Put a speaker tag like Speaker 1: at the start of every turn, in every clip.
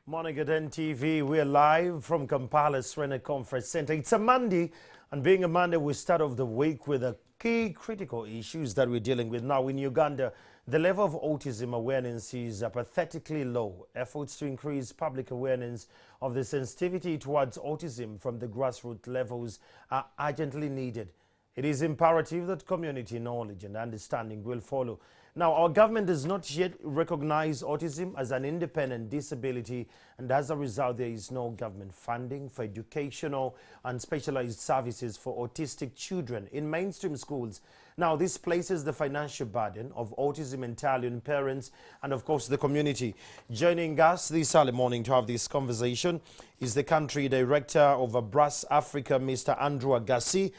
Speaker 1: Morning at NTV. We're live from Kampala Serena Conference Center. It's a Monday, and being a Monday, we start off the week with the key critical issues that we're dealing with. Now, in Uganda, the level of autism awareness is pathetically low. Efforts to increase public awareness of the sensitivity towards autism from the grassroots levels are urgently needed. It is imperative that community knowledge and understanding will follow. Now, our government does not yet recognize autism as an independent disability, and as a result, there is no government funding for educational and specialized services for autistic children in mainstream schools. Now, this places the financial burden of autism entirely on parents and, of course, the community. Joining us this early morning to have this conversation is the country director of Brass Africa, Mr. Andrew Agassi.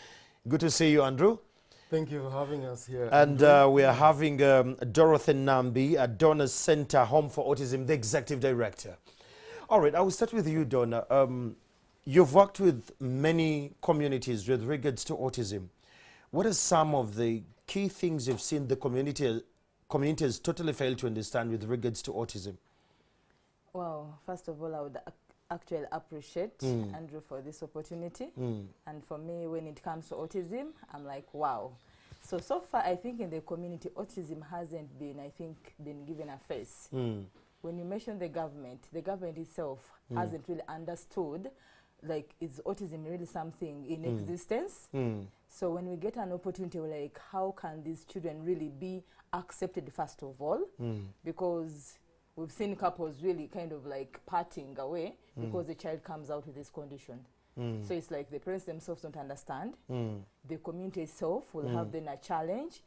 Speaker 1: Good to see you, Andrew.
Speaker 2: Thank you for having us here.
Speaker 1: And we are having Dorothy Nambi at Donor Center Home for Autism, the Executive Director. All right, I will start with you, Donna. You've worked with many communities with regards to autism. What are some of the key things you've seen the communities totally fail to understand with regards to autism?
Speaker 3: Well, first of all, I would actually appreciate Andrew for this opportunity. And for me, when it comes to autism, I'm like, wow. So far, I think in the community, autism hasn't been, been given a face. When you mention the government itself hasn't really understood, like, is autism really something in existence? So when we get an opportunity, we're like, how can these children really be accepted first of all? Because we've seen couples really kind of like parting away because the child comes out with this condition. So it's like the parents themselves don't understand. The community itself will have then a challenge.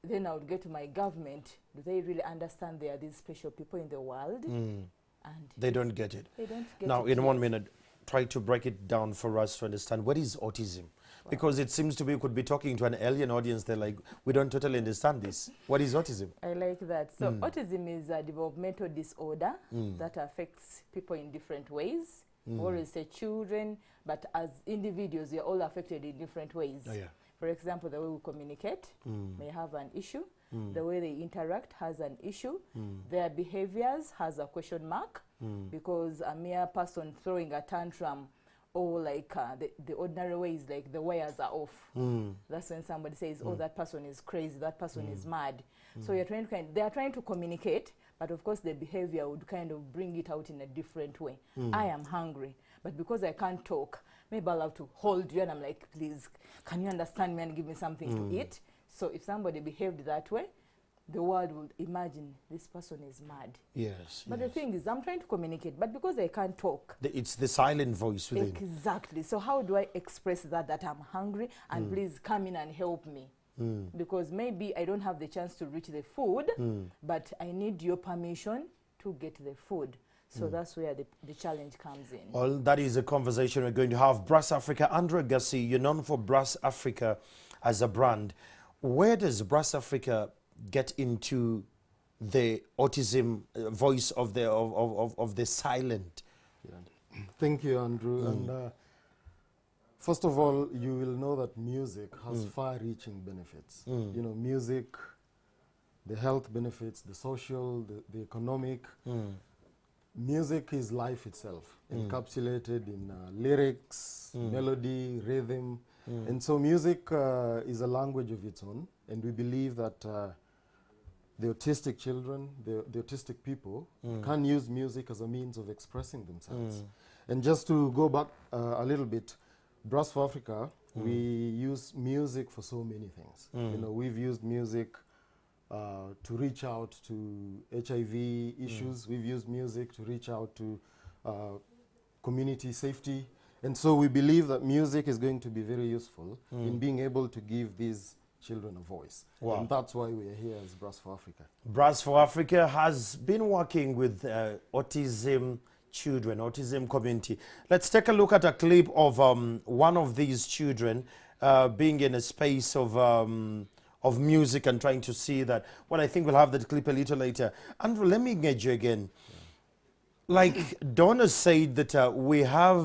Speaker 3: Then I would get to my government. Do they really understand there are these special people in the world? And
Speaker 1: they don't get it.
Speaker 3: They don't get
Speaker 1: now,
Speaker 3: it.
Speaker 1: in 1 minute, try to break it down for us to understand what is autism. Wow. Because it seems to be we could be talking to an alien audience. They're like, we don't totally understand this. What is autism?
Speaker 3: I like that. So autism is a developmental disorder that affects people in different ways. Or as children, but as individuals, we are all affected in different ways.
Speaker 1: Oh, yeah.
Speaker 3: For example, the way we communicate may have an issue. The way they interact has an issue. Their behaviors has a question mark because a mere person throwing a tantrum or like the ordinary way is like the wires are off. That's when somebody says, oh, that person is crazy, that person is mad. So you're trying to they are trying to communicate, but of course the behavior would kind of bring it out in a different way. I am hungry, but because I can't talk, maybe I'll have to hold you and I'm like, please, can you understand me and give me something to eat? So if somebody behaved that way, the world would imagine this person is mad.
Speaker 1: Yes.
Speaker 3: But the thing is, I'm trying to communicate, but because I can't talk.
Speaker 1: It's the silent voice within.
Speaker 3: Exactly. So how do I express that I'm hungry and please come in and help me? Because maybe I don't have the chance to reach the food, but I need your permission to get the food. So that's where the challenge comes in.
Speaker 1: Well, that is a conversation we're going to have. Brass Africa, Andrew Agassi, you're known for Brass Africa as a brand. Where does Brass Africa get into the autism voice of the silent?
Speaker 2: Yeah. Thank you, Andrew. And first of all, you will know that music has far-reaching benefits. You know, music, the health benefits, the social, the economic. Music is life itself, encapsulated in lyrics, melody, rhythm. And so music is a language of its own. And we believe that the autistic children, the autistic people, can use music as a means of expressing themselves. And just to go back a little bit, Brass for Africa, we use music for so many things. You know, we've used music to reach out to HIV issues. We've used music to reach out to community safety. And so we believe that music is going to be very useful in being able to give these children a voice.
Speaker 1: Wow.
Speaker 2: And that's why we are here as Brass for Africa.
Speaker 1: Brass for Africa has been working with autism children, autism community. Let's take a look at a clip of one of these children being in a space of music and trying to see that. Well, I think we'll have that clip a little later. Andrew, let me engage you again. Like Donna said that we are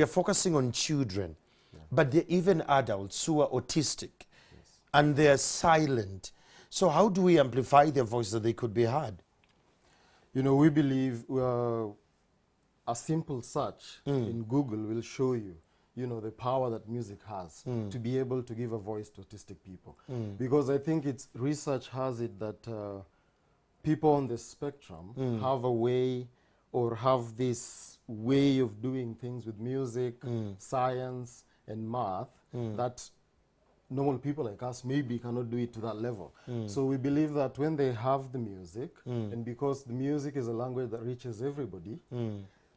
Speaker 1: focusing on children, but there are even adults who are autistic and they're silent. So how do we amplify their voice so they could be heard?
Speaker 2: You know, we believe a simple search in Google will show you, you know, the power that music has to be able to give a voice to autistic people. Because I think it's research has it that people on the spectrum have a way or have this way of doing things with music, science, and math that normal people like us maybe cannot do it to that level. So we believe that when they have the music, and because the music is a language that reaches everybody,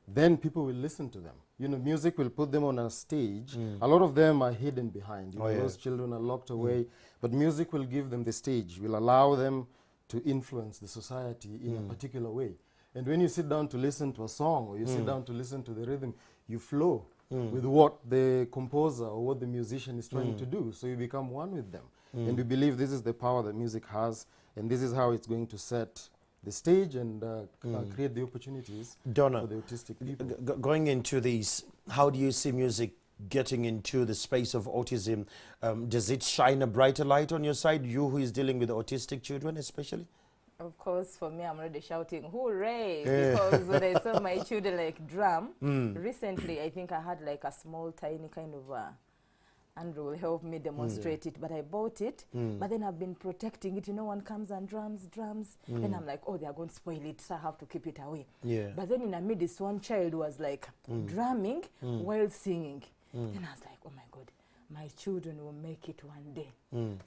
Speaker 2: then people will listen to them. You know, music will put them on a stage. A lot of them are hidden behind. You know, those children are locked away. But music will give them the stage, will allow them to influence the society in a particular way. And when you sit down to listen to a song, or you sit down to listen to the rhythm, you flow with what the composer or what the musician is trying to do. So you become one with them. And we believe this is the power that music has, and this is how it's going to set the stage and create the opportunities
Speaker 1: Donna,
Speaker 2: for the autistic people.
Speaker 1: Going into these, how do you see music getting into the space of autism? Does it shine a brighter light on your side, you who is dealing with autistic children especially?
Speaker 3: Of course, for me, I'm already shouting, hooray, because when I saw my children like drum, recently I think I had like a small, tiny kind of, Andrew will help me demonstrate it, but I bought it, but then I've been protecting it, you know, one comes and drums, then I'm like, oh, they're going to spoil it, so I have to keep it away. But then in the midst, one child was like drumming while singing, and I was like, oh my God, my children will make it one day.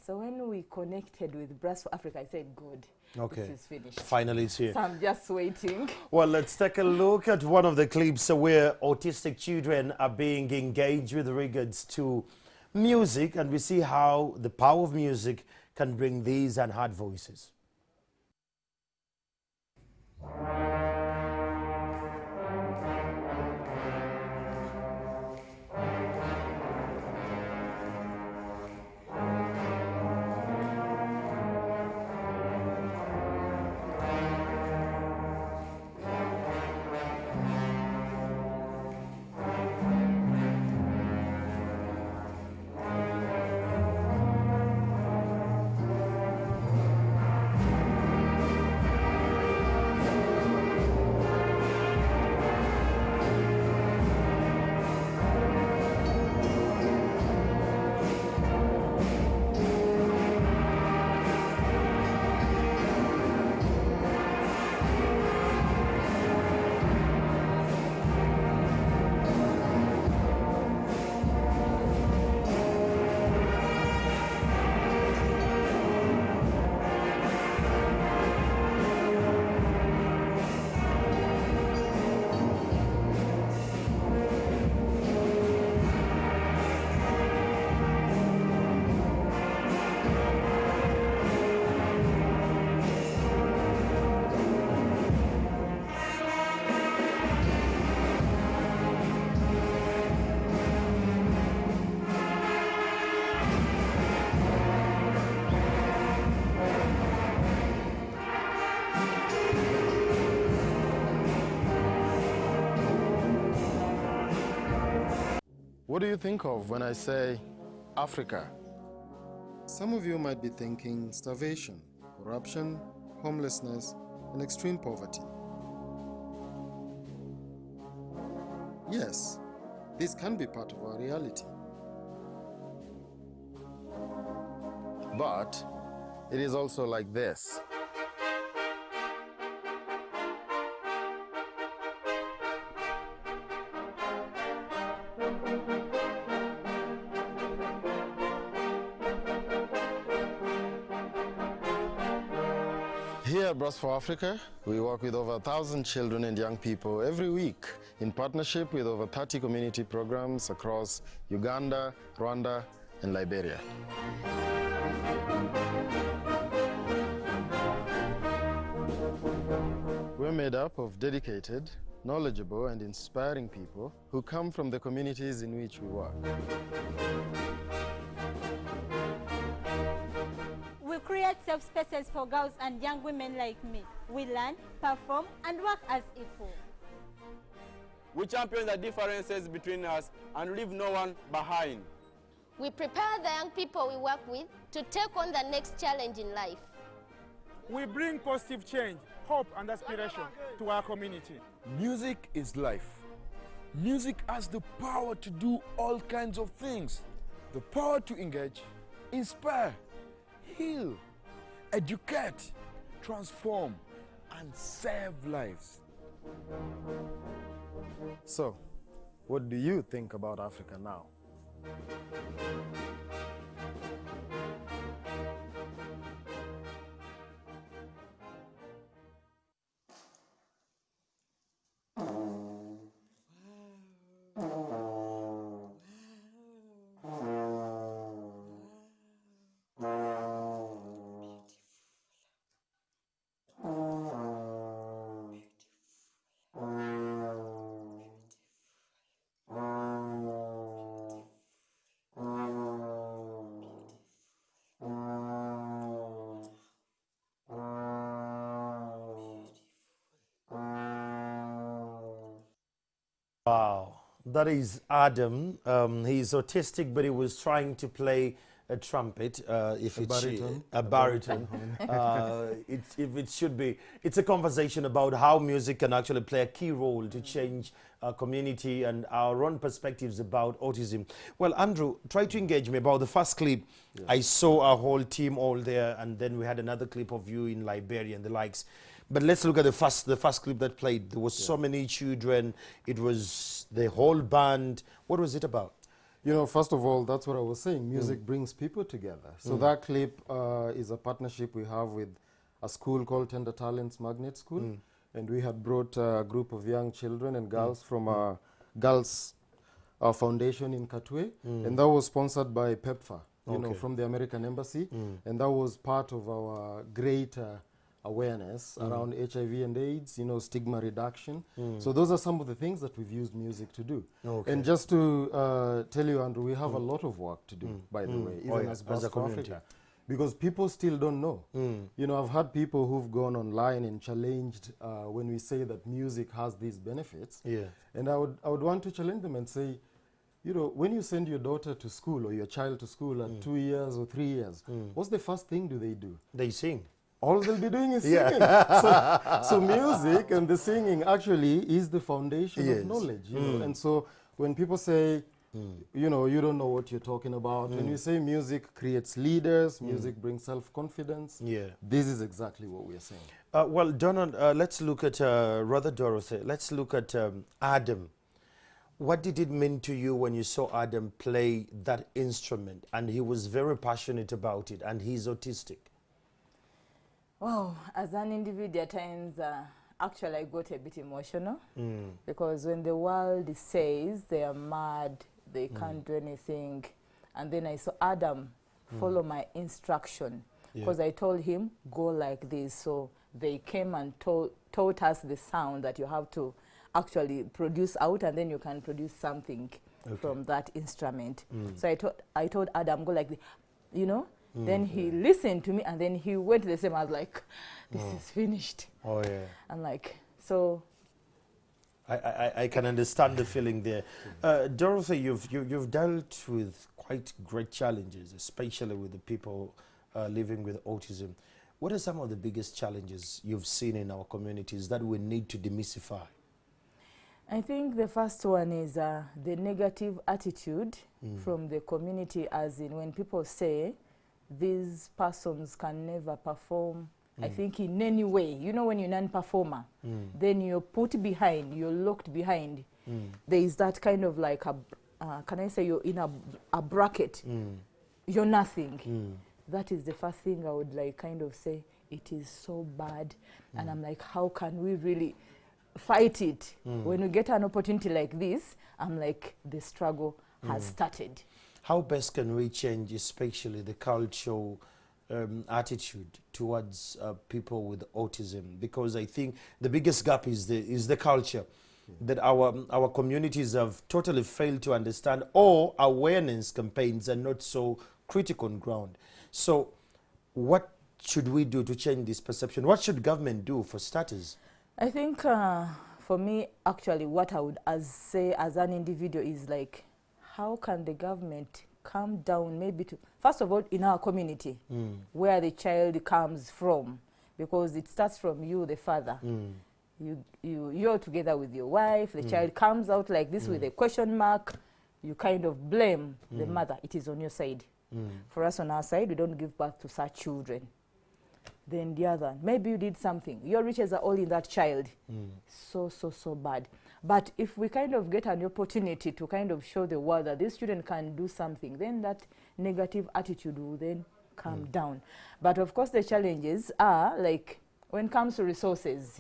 Speaker 3: So when we connected with Brass for Africa, I said, good.
Speaker 1: Okay.
Speaker 3: This is finished.
Speaker 1: Finally it's here.
Speaker 3: So I'm just waiting.
Speaker 1: Well, let's take a look at one of the clips where autistic children are being engaged with regards to music, and we see how the power of music can bring these unheard voices.
Speaker 2: What do you think of when I say Africa? Some of you might be thinking starvation, corruption, homelessness, and extreme poverty. Yes, this can be part of our reality. But it is also like this. Here at Brass for Africa, we work with over 1,000 children and young people every week in partnership with over 30 community programs across Uganda, Rwanda, and Liberia. We're made up of dedicated, knowledgeable, and inspiring people who come from the communities in which we work.
Speaker 4: We create safe spaces for girls and young women like me. We learn, perform, and work as equal.
Speaker 5: We champion the differences between us and leave no one behind.
Speaker 6: We prepare the young people we work with to take on the next challenge in life.
Speaker 7: We bring positive change hope and aspiration to our community.
Speaker 8: Music is life. Music has the power to do all kinds of things. The power to engage, inspire, heal, educate, transform, and save lives.
Speaker 2: So, what do you think about Africa now?
Speaker 1: Wow, that is Adam. He's autistic, but he was trying to play a trumpet. If it's
Speaker 2: baritone.
Speaker 1: a baritone. If it should be, it's a conversation about how music can actually play a key role to change our community and our own perspectives about autism. Well, Andrew, try to engage me about the first clip. Yes. I saw a whole team all there, and then we had another clip of you in Liberia and the likes. But let's look at the first clip that played. There was so many children. It was the whole band. What was it about?
Speaker 2: You know, first of all, that's what I was saying. Music brings people together. So that clip is a partnership we have with a school called Tender Talents Magnet School. And we had brought a group of young children and girls from a girls foundation in Katwe. And that was sponsored by PEPFAR, you know, from the American Embassy. And that was part of our great awareness around HIV and AIDS, you know, stigma reduction. So those are some of the things that we've used music to do. And just to tell you, Andrew, we have a lot of work to do, by the way, even as a community. Africa. Because people still don't know. You know, I've had people who've gone online and challenged when we say that music has these benefits. And I would want to challenge them and say, you know, when you send your daughter to school or your child to school at 2 years or 3 years, what's the first thing they do?
Speaker 1: They sing.
Speaker 2: All they'll be doing is singing. So music and the singing actually is the foundation of knowledge. You know? And so when people say, you know, you don't know what you're talking about, when you say music creates leaders, music brings self-confidence, this is exactly what we're saying.
Speaker 1: Well, Donald, let's look at, rather Dorothy, let's look at Adam. What did it mean to you when you saw Adam play that instrument? And he was very passionate about it, and he's autistic.
Speaker 3: Wow, as an individual, at times, actually, I got a bit emotional because when the world says they are mad, they can't do anything, and then I saw Adam follow my instruction because I told him, go like this. So they came and taught us the sound that you have to actually produce out, and then you can produce something from that instrument. So I told Adam, go like this, you know. Then he listened to me, and then he went the same. I was like, this is finished. I'm like, so.
Speaker 1: I can understand the feeling there. Dorothy, you've dealt with quite great challenges, especially with the people living with autism. What are some of the biggest challenges you've seen in our communities that we need to demystify?
Speaker 3: I think the first one is the negative attitude from the community, as in when people say, these persons can never perform, I think, in any way. You know, when you're non-performer, then you're put behind, you're locked behind. There is that kind of like, can I say, you're in a bracket. You're nothing. That is the first thing I would like kind of say, it is so bad. And I'm like, how can we really fight it? When we get an opportunity like this, I'm like, the struggle has started.
Speaker 1: How best can we change, especially the cultural attitude towards people with autism? Because I think the biggest gap is the culture that our communities have totally failed to understand, or awareness campaigns are not so critical on ground. So what should we do to change this perception? What should government do for starters?
Speaker 3: I think for me, actually, what I would say as an individual is like, how can the government come down maybe to, first of all, in our community, where the child comes from, because it starts from you, the father. You're together with your wife, the child comes out like this with a question mark, you kind of blame the mother. It is on your side. For us on our side, we don't give birth to such children. Then the other, maybe you did something. Your riches are all in that child. So bad. But if we kind of get an opportunity to kind of show the world that this student can do something, then that negative attitude will then come down. But of course the challenges are like when it comes to resources,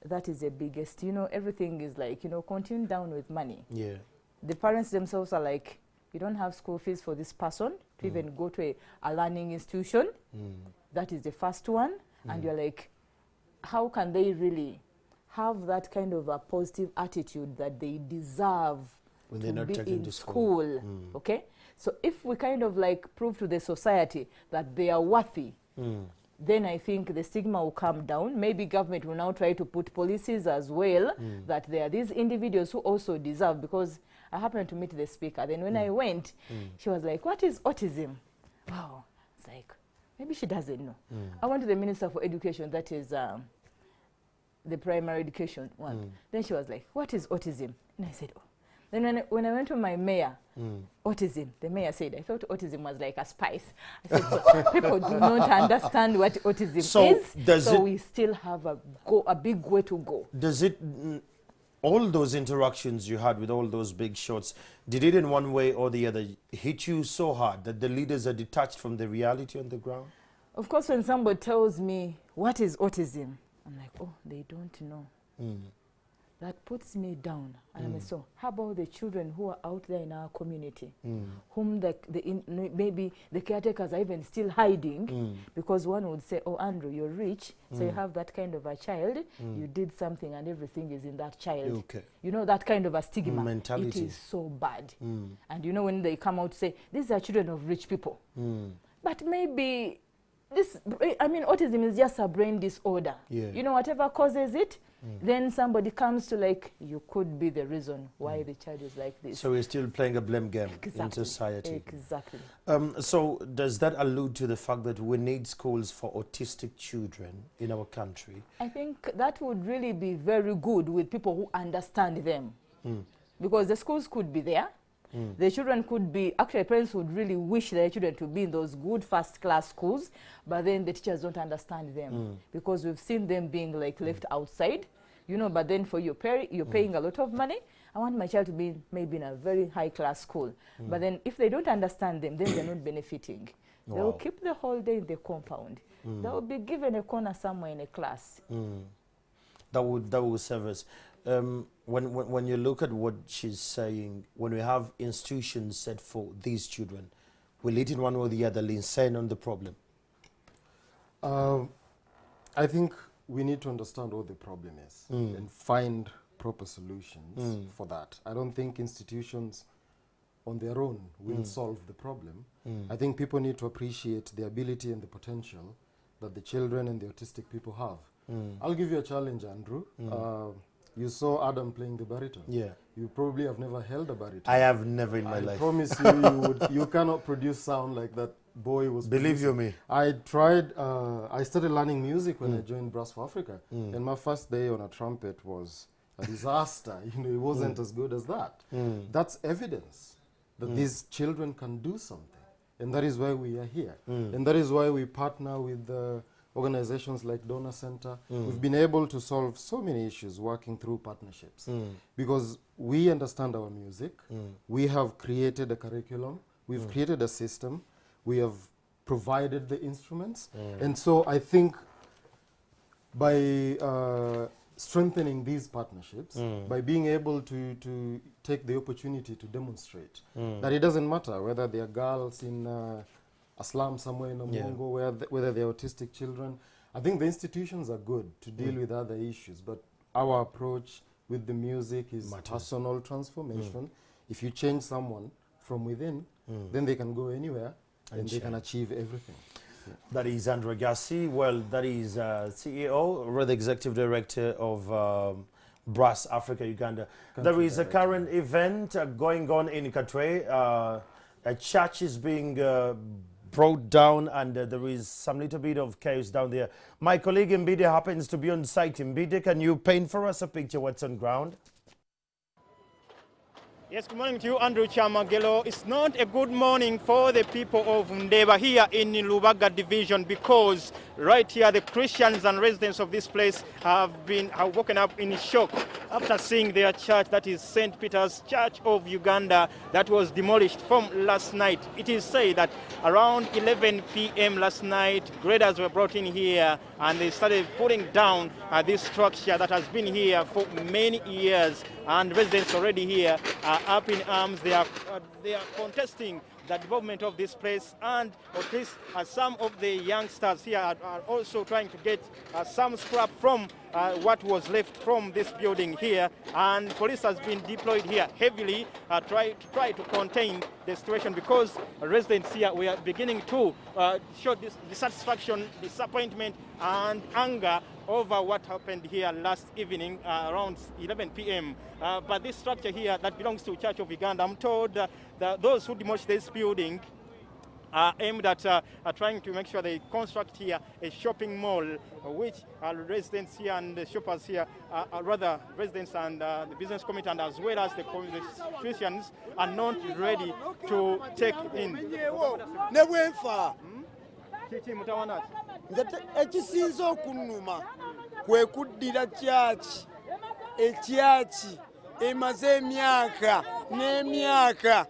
Speaker 3: that is the biggest. You know, everything is like, you know, continue down with money. Yeah. The parents themselves are like, you don't have school fees for this person to even go to a learning institution. That is the first one. And you're like, how can they really have that kind of a positive attitude that they deserve
Speaker 1: when they're
Speaker 3: to
Speaker 1: not
Speaker 3: be
Speaker 1: taken
Speaker 3: in
Speaker 1: to
Speaker 3: school? Okay? So if we kind of like prove to the society that they are worthy, then I think the stigma will come down. Maybe government will now try to put policies as well that there are these individuals who also deserve, because I happened to meet the speaker. Then when I went, she was like, what is autism? Wow. It's like, maybe she doesn't know. I went to the Minister for Education, that is the primary education one. Then she was like, what is autism? And I said, oh. Then when I went to my mayor, autism, the mayor said, I thought autism was like a spice. I said, so people do not understand what autism is, so we still have a big way to go.
Speaker 1: Does it, all those interactions you had with all those big shots, did it in one way or the other hit you so hard that the leaders are detached from the reality on the ground?
Speaker 3: Of course, when somebody tells me, what is autism? I'm like, oh, they don't know. That puts me down. And I'm like, so how about the children who are out there in our community, whom maybe the caretakers are even still hiding, because one would say, oh, Andrew, you're rich, so you have that kind of a child, you did something and everything is in that child. Okay. You know, that kind of a stigma. Mentality. It is so bad. And you know, when they come out to say, these are children of rich people. But maybe this, I mean, autism is just a brain disorder. You know, whatever causes it, then somebody comes to like, you could be the reason why the child is like this.
Speaker 1: So we're still playing a blame game in society.
Speaker 3: Exactly.
Speaker 1: So does that allude to the fact that we need schools for autistic children in our country? I
Speaker 3: think that would really be very good with people who understand them. Because the schools could be there. The children could be, actually parents would really wish their children to be in those good first-class schools, but then the teachers don't understand them because we've seen them being like left outside, you know, but then for you're paying a lot of money. I want my child to be maybe in a very high-class school, but then if they don't understand them, then they're not benefiting. They will keep the whole day in the compound. They will be given a corner somewhere in a class.
Speaker 1: That would serve us. When you look at what she's saying, when we have institutions set for these children, will it in one or the other insane on the problem?
Speaker 2: I think we need to understand what the problem is and find proper solutions for that. I don't think institutions on their own will solve the problem. I think people need to appreciate the ability and the potential that the children and the autistic people have. I'll give you a challenge, Andrew. You saw Adam playing the baritone. Yeah. You probably have never held a baritone.
Speaker 1: I have never in my life.
Speaker 2: I promise you, you cannot produce sound like that boy was
Speaker 1: Believe you me.
Speaker 2: I tried, I started learning music when I joined Brass for Africa. And my first day on a trumpet was a disaster. You know, it wasn't as good as that. That's evidence that these children can do something. And that is why we are here. And that is why we partner with organizations like Donor Center. We've been able to solve so many issues working through partnerships because we understand our music. We have created a curriculum. We've created a system. We have provided the instruments. And so I think by strengthening these partnerships, by being able to take the opportunity to demonstrate that it doesn't matter whether they are girls in a slum somewhere in Omongo, whether they're autistic children. I think the institutions are good to deal with other issues, but our approach with the music is personal transformation. If you change someone from within, then they can go anywhere and they can achieve everything.
Speaker 1: That is Andrew Agassi. Well, that is CEO, or the Executive Director of Brass Africa, Uganda. There is a current event going on in Katwe. A church is being brought down, and there is some little bit of chaos down there. My colleague Mbide happens to be on site. Mbide, can you paint for us a picture what's on ground?
Speaker 7: Yes, good morning to you, Andrew Chamagelo. It's not a good morning for the people of NDEEBA here in Lubaga division, because right here the Christians and residents of this place have woken up in shock after seeing their church, that is St. Peter's Church of Uganda, that was demolished from last night. It is said that around 11 p.m. last night, graders were brought in here and they started putting down this structure that has been here for many years, and residents already here are up in arms. They are contesting the development of this place, and at least some of the youngsters here are also trying to get some scrap from what was left from this building here, and police has been deployed here heavily try to contain the situation, because residents here we are beginning to show this dissatisfaction, disappointment and anger over what happened here last evening around 11 p.m. But this structure here that belongs to Church of Uganda, I'm told that those who demolished this building are aimed at trying to make sure they construct here a shopping mall, which residents here and the shoppers here, rather residents and the business community, and as well as the Christians, are not ready to take in.
Speaker 9: Ekisinza okunuma kwe kuddira kyaki ekyaki emaze emyaka n'emyaka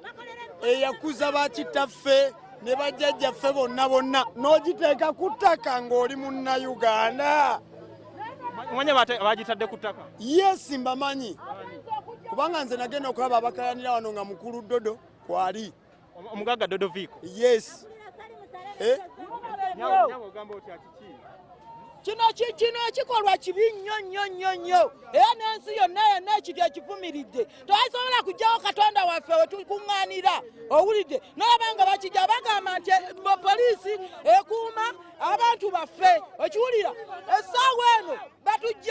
Speaker 9: eyakuza bakitaffe ne bajjajjaffe bonna n'ogiteeka ku ttaka ng'oli munnayuganda.
Speaker 7: Mwenye bagitadde ku ttaka?
Speaker 9: Yes, mbamanyi, kubanga nze nagenda okulaba abakayanira wano nga mukulu Dodo kwali
Speaker 7: omugagga Dodo Viko.
Speaker 9: Yes. Kino kikolwa kibi nnyo era n'ensi yonna ekiri ekivumiridde. Twasobola kujjawo Katonda waffe we tukuŋŋaanira, owulidde n'abanga bakijja bagamba nti poliisi ekuuma abantu baffe, okiwulira. Essaawa eno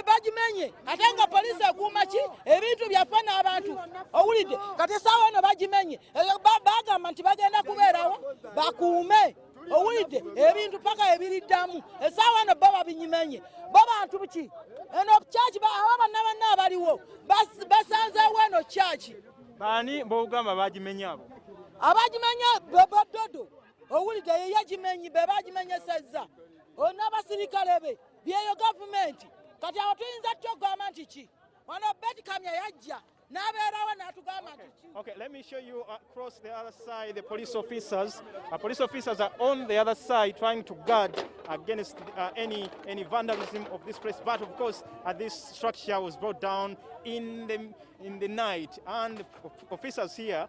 Speaker 9: bagimenye ate nga poliisi ekuuma ki ebintu byaffe n'abantu, owulidde. Kati essaawa eno bagimenye bagamba nti bagenda kubeerawo bakuume, owulidde, ebintu paka ebiriddamu. Essaawa eno bo babinyimenye, bo bantu ki eno kyaki aba banna abaliwo basanzeewo eno kyaki.
Speaker 7: Baani b'ogamba bagimenye abo?
Speaker 9: Abagimenya Dodo, owulidde, ye yagimenye, be bagimenyesezza n'abasirikale be byeyo gavumenti. Kati awo tuyinza tutya okugamba nti ki wano Betikamya yajja n'abeerawo n'atugamba nti ki.
Speaker 7: Okay, let me show you across the other side. The police officers are on the other side trying to guard against any vandalism of this place. But of course, this structure was brought down in the night, and officers here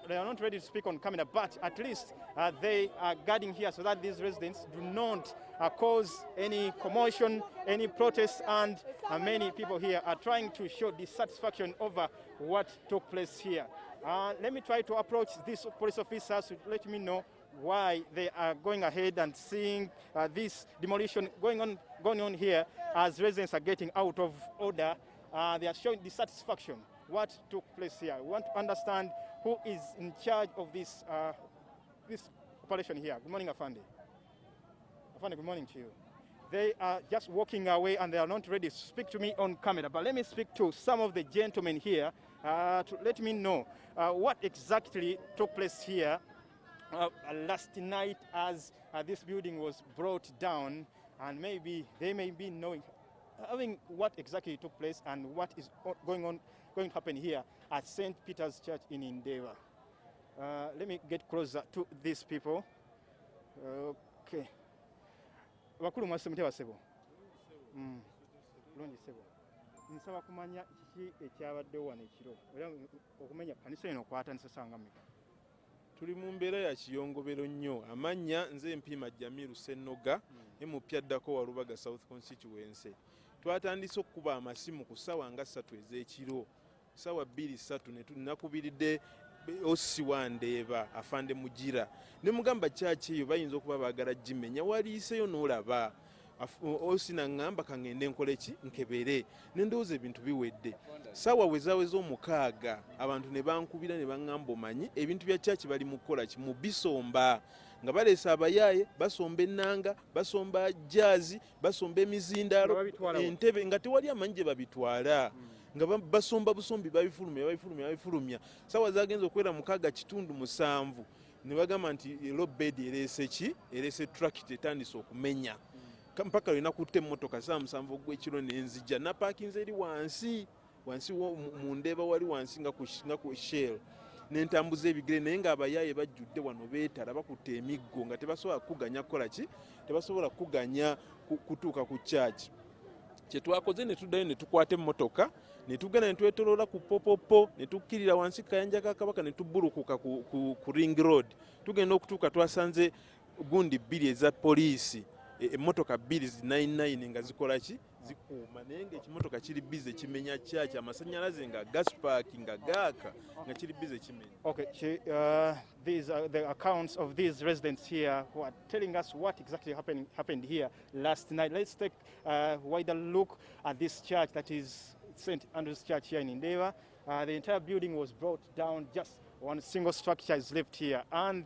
Speaker 7: they are not ready to speak on camera, but at least they are guarding here so that these residents do not cause any commotion, any protests, and many people here are trying to show dissatisfaction over what took place here. Let me try to approach these police officers to let me know why they are going ahead and seeing this demolition going on here as residents are getting out of order. They are showing dissatisfaction. What took place here? We want to understand who is in charge of this operation here. Good morning, Afande. Afande, good morning to you. They are just walking away and they are not ready to speak to me on camera. But let me speak to some of the gentlemen here to let me know what exactly took place here last night as this building was brought down, and maybe they may be knowing what exactly took place and what is going to happen here at St. Peter's Church in NDEEBA. Let me get closer to these people. Okay. Bakulu mwase muteba sebo. Lonji sebo. Nsaba kumanya kiki ekyabadde wano ekiro. Era okumenya kanisa eno kwatanisa sanga mmeka.
Speaker 10: Tuli mu mbeera ya kiyongobero nnyo. Amanya nze Mpima Jamiru Ssennoga mupyaddako wa Lubaga South Constituency. Twatandise okukuba amasimu ku ssaawa nga 3 ez'ekiro. Ssaawa 2:03 ne tunakubiridde Osi wa NDEEBA Afande Mugira. Ne mugamba kyaki eyo bayinza okuba baagala gimenya waliiseyo n'olaba. Osi n'angamba kangende nkole ki nkebere. Ne ndowooza ebintu biwedde. Ssaawa wezaweza 6 abantu ne bankubira ne baŋŋamba omanyi ebintu bya kyaki bali mu kukola ki mu bisomba. nga baleesa abayaaye basomba ennanga basomba jaazi basomba emizindaalo entebe nga tewali amanyi gye babitwala nga basomba busombi babifulumya sawa zagenza okwera mukaaga kitundu 7 ne bagamba nti lobed ereese ki ereese tractor etandise okumenya mpaka lina kutte emmotoka saa 7 ogw'ekiro n'enzija napaakinze eri wansi mu Ndeeba wali wansi nga ku Shell n'entambuza ebigere naye ng'abayaaye bajjudde wano beetala bakutte emiggo nga tebasobola kuganya kukola ki tebasobola kuganya kutuuka ku church. Kye twakoze ne tuddayo ne tukwata emmotoka ne tugenda ne twetoloola ku popopo ne tukkirira wansi kayanja ka Kabaka ne tubbulukuka ku Ring Road tugenda okutuuka twasanze gundi 2 eza poliisi emmotoka 2 99 nga zikola ki zikuuma naye ng'ekimotoka kiri bize kimenya kyaki amasannyalaze nga gaspark nga gaaka nga kiri bize kimenya.
Speaker 7: Okay, these are the accounts of these residents here who are telling us what exactly happened here last night. Let's take a wider look at this church that is St. Andrew's Church here in NDEEBA. The entire building was brought down, just one single structure is left here, and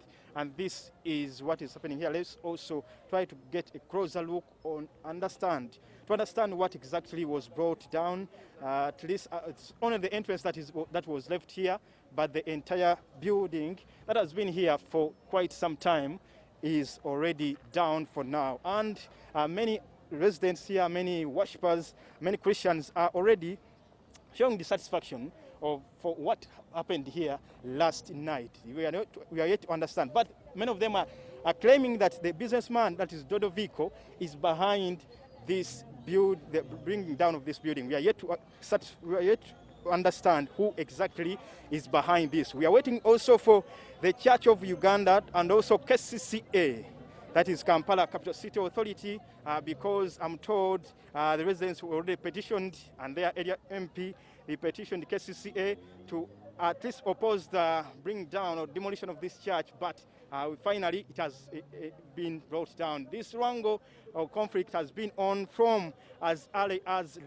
Speaker 7: this is what is happening here. Let's also try to get a closer look to understand what exactly was brought down. At least it's only the entrance that was left here, but the entire building that has been here for quite some time is already down for now. And many residents here, many worshippers, many Christians are already showing dissatisfaction for what happened here last night. We are yet to understand, but many of them are claiming that the businessman, that is Dodo Vico, is behind this the bringing down of this building. We are yet to understand who exactly is behind this. We are waiting also for the Church of Uganda and also KCCA, that is Kampala Capital City Authority, because I'm told the residents who already petitioned and their area MP, they petitioned the KCCA to at least oppose the bringing down or demolition of this church, but finally it has been brought down. This wrangle or conflict has been on from as early as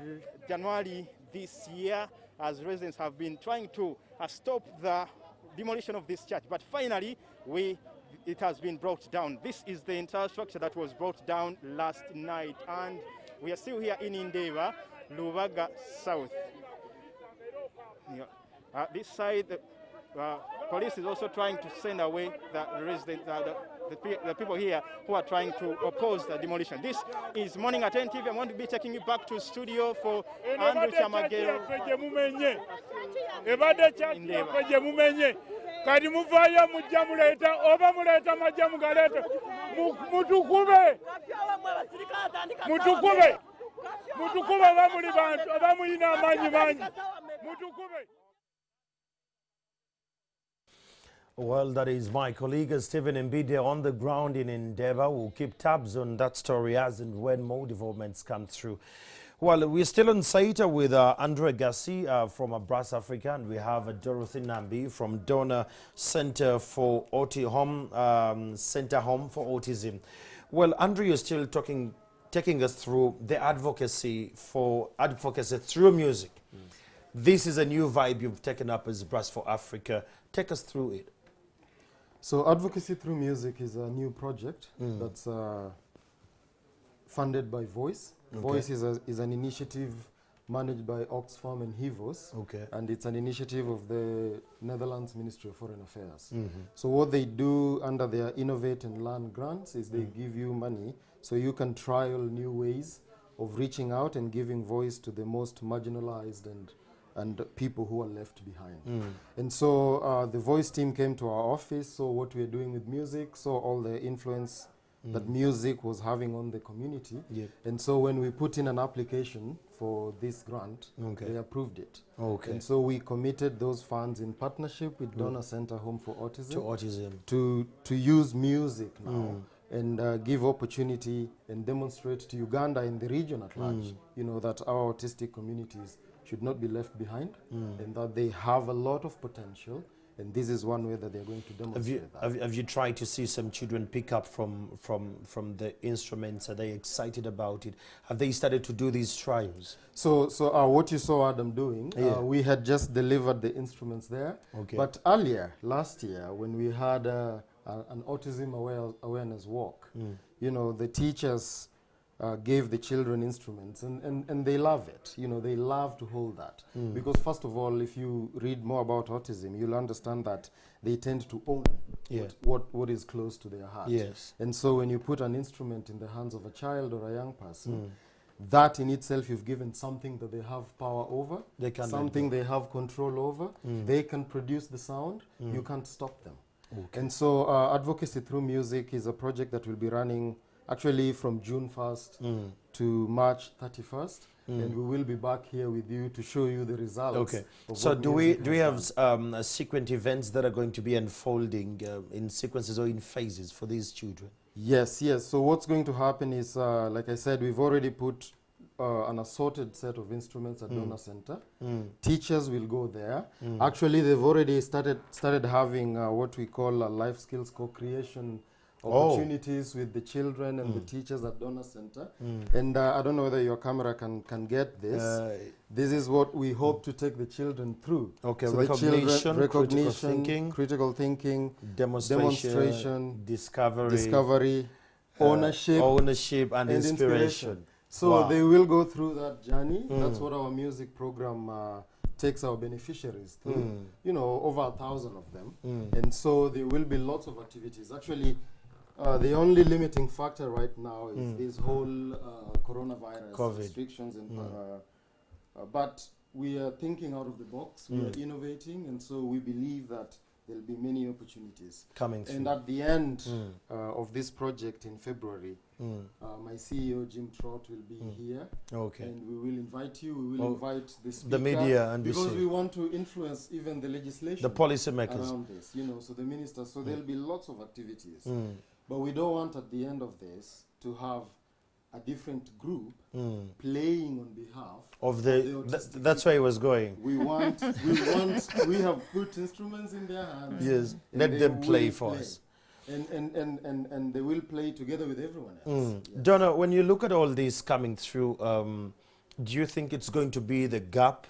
Speaker 7: January this year, as residents have been trying to stop the demolition of this church, but finally it has been brought down. This is the entire structure that was brought down last night, and we are still here in NDEEBA, Lubaga South. Yeah. This side, the police is also trying to send away the residents, the people here who are trying to oppose the demolition. This is Morning at 10 TV. I'm going to be taking you back to studio for Andrew Chamagero.
Speaker 11: Kadi muvaya mujja muleta oba muleta majja mugaleta mutukube bamuli bantu abamulina amanyi manyi mutukube.
Speaker 1: Well, that is my colleague Stephen Mbide on the ground in NDEEBA. We'll keep tabs on that story as and when more developments come through. Well, we're still on site with Andre Gassi from Brass Africa, and we have Dorothy Nambi from Donor Center for Center Home for Autism. Well, Andre, you're still taking us through the advocacy through music. This is a new vibe you've taken up as Brass for Africa. Take us through it.
Speaker 2: So advocacy through music is a new project that's funded by Voice. Okay. Voice is an initiative managed by Oxfam and HIVOS, and it's an initiative of the Netherlands Ministry of Foreign Affairs. So what they do under their Innovate and Learn grants is they give you money so you can trial new ways of reaching out and giving voice to the most marginalized and people who are left behind. And so the Voice team came to our office, saw what we are doing with music, saw all the influence that music was having on the community. And so when we put in an application for this grant, they approved it. And so we committed those funds in partnership with Donor Center Home for Autism, to use music now and give opportunity and demonstrate to Uganda and the region at large, you know, that our autistic communities should not be left behind and that they have a lot of potential. And this is one way that they're going to demonstrate that.
Speaker 1: Have you tried to see some children pick up from the instruments? Are they excited about it? Have they started to do these trials?
Speaker 2: So what you saw Adam doing, we had just delivered the instruments there. But earlier, last year, when we had an autism awareness walk. You know, the teachers gave the children instruments, and they love it. You know, they love to hold that. Because first of all, if you read more about autism, you'll understand that they tend to own what is close to their heart.
Speaker 1: Yes.
Speaker 2: And so when you put an instrument in the hands of a child or a young person, that in itself, you've given something that they have power over, something they have control over. They can produce the sound. You can't stop them.
Speaker 1: Okay.
Speaker 2: And so Advocacy Through Music is a project that will be running actually from June 1st to March 31st. And we will be back here with you to show you the results.
Speaker 1: Okay. So do we have sequent events that are going to be unfolding in sequences or in phases for these children?
Speaker 2: Yes, yes. So what's going to happen is, like I said, we've already put an assorted set of instruments at Donor Center. Teachers will go there. Actually, they've already started having what we call life skills co-creation opportunities with the children and the teachers at Donor Center. And I don't know whether your camera can get this. This is what we hope to take the children through.
Speaker 1: Okay,
Speaker 2: so recognition, critical thinking, demonstration, discovery, ownership and inspiration. So they will go through that journey. That's what our music program takes our beneficiaries through. You know, over 1,000 of them. And so there will be lots of activities. Actually, the only limiting factor right now is this whole coronavirus restrictions. And, but we are thinking out of the box. We are innovating, and so we believe that there'll be many opportunities
Speaker 1: coming through.
Speaker 2: And at the end of this project in February, my CEO, Jim Trott, will be here.
Speaker 1: Okay.
Speaker 2: And we will invite you. We will invite the speaker.
Speaker 1: The media. And
Speaker 2: because we want to influence even the legislation.
Speaker 1: The policy makers.
Speaker 2: Around this, you know, so the ministers. So there'll be lots of activities. But we don't want at the end of this to have a different group playing on behalf
Speaker 1: of that's where I was going.
Speaker 2: We have put instruments in their hands.
Speaker 1: Yes, let them play for us.
Speaker 2: And they will play together with everyone else. Yes.
Speaker 1: Donna, when you look at all this coming through, do you think it's going to be the gap?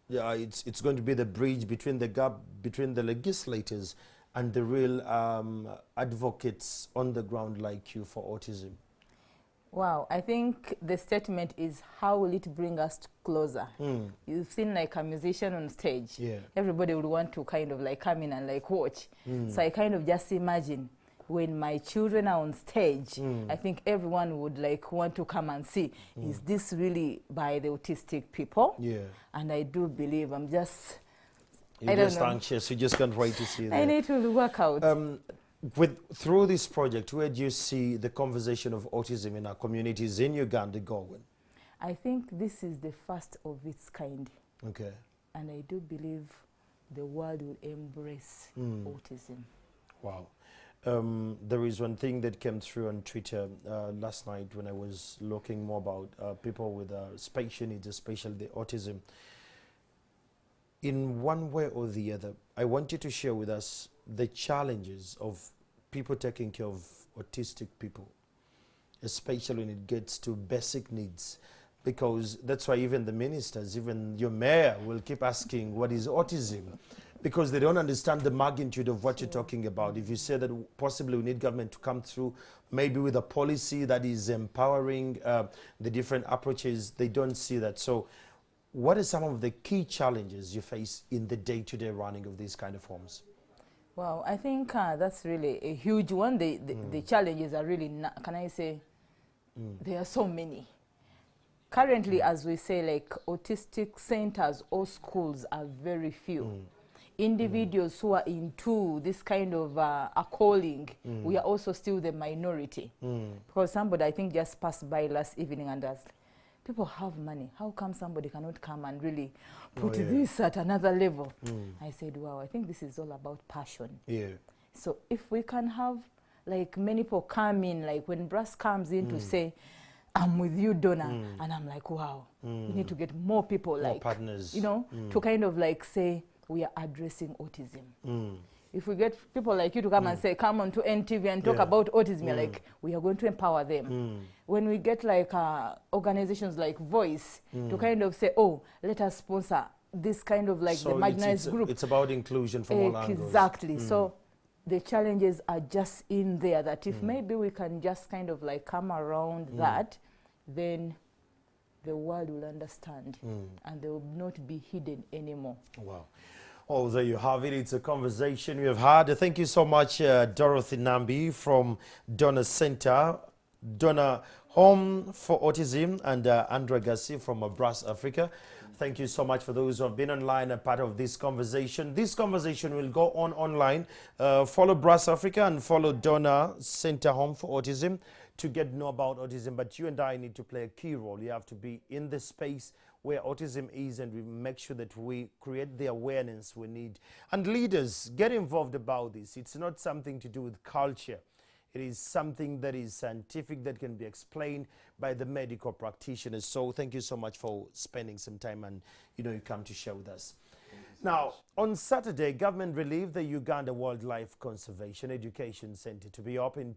Speaker 1: Yeah, it's going to be the bridge between the gap between the legislators and the real advocates on the ground like you for autism?
Speaker 3: Wow, I think the statement is, how will it bring us closer? You've seen like a musician on stage. Yeah. Everybody would want to kind of like come in and like watch. So I kind of just imagine when my children are on stage, I think everyone would like want to come and see, is this really by the autistic people? Yeah. And I do believe I'm just...
Speaker 1: You're just anxious, you just can't wait to see that.
Speaker 3: I need to work out.
Speaker 1: Through this project, where do you see the conversation of autism in our communities in Uganda going?
Speaker 3: I think this is the first of its kind.
Speaker 1: Okay.
Speaker 3: And I do believe the world will embrace autism.
Speaker 1: Wow. There is one thing that came through on Twitter last night when I was looking more about people with special needs, especially the autism. In one way or the other, I want you to share with us the challenges of people taking care of autistic people, especially when it gets to basic needs, because that's why even the ministers, even your mayor will keep asking what is autism, because they don't understand the magnitude of what you're talking about. If you say that possibly we need government to come through, maybe with a policy that is empowering the different approaches, they don't see that. So what are some of the key challenges you face in the day-to-day running of these kind of homes?
Speaker 3: Well, I think that's really a huge one. The challenges are really, can I say, there are so many. Currently, as we say, like autistic centers or schools are very few. Individuals who are into this kind of a calling, we are also still the minority. Because somebody, I think, just passed by last evening and asked, people have money. How come somebody cannot come and really put this at another level? I said, wow, I think this is all about passion. Yeah. So if we can have like many people come in, like when Brass comes in to say, I'm with you, Donna, and I'm like, wow, we need to get more people, more like partners, you know, to kind of like say we are addressing autism. If we get people like you to come and say, come on to NTV and talk about autism, like, we are going to empower them. When we get like organizations like Voice to kind of say, oh, let us sponsor this kind of like so the marginalized group.
Speaker 1: It's about inclusion from all angles.
Speaker 3: Exactly. So the challenges are just in there, that if maybe we can just kind of like come around that, then the world will understand and they will not be hidden anymore.
Speaker 1: Wow. Oh, there you have it. It's a conversation we have had. Thank you so much, Dorothy Nambi from Donor Center, Donor Home for Autism, and Andrea Gassi from Brass Africa. Thank you so much for those who have been online and part of this conversation. This conversation will go on online. Follow Brass Africa and follow Donor Center Home for Autism to get to know about autism. But you and I need to play a key role. You have to be in the space where autism is, and we make sure that we create the awareness we need. And leaders, get involved about this. It's not something to do with culture. It is something that is scientific, that can be explained by the medical practitioners. So thank you so much for spending some time, and you come to share with us. Now, on Saturday, government relieved the Uganda Wildlife Conservation Education Center to be open to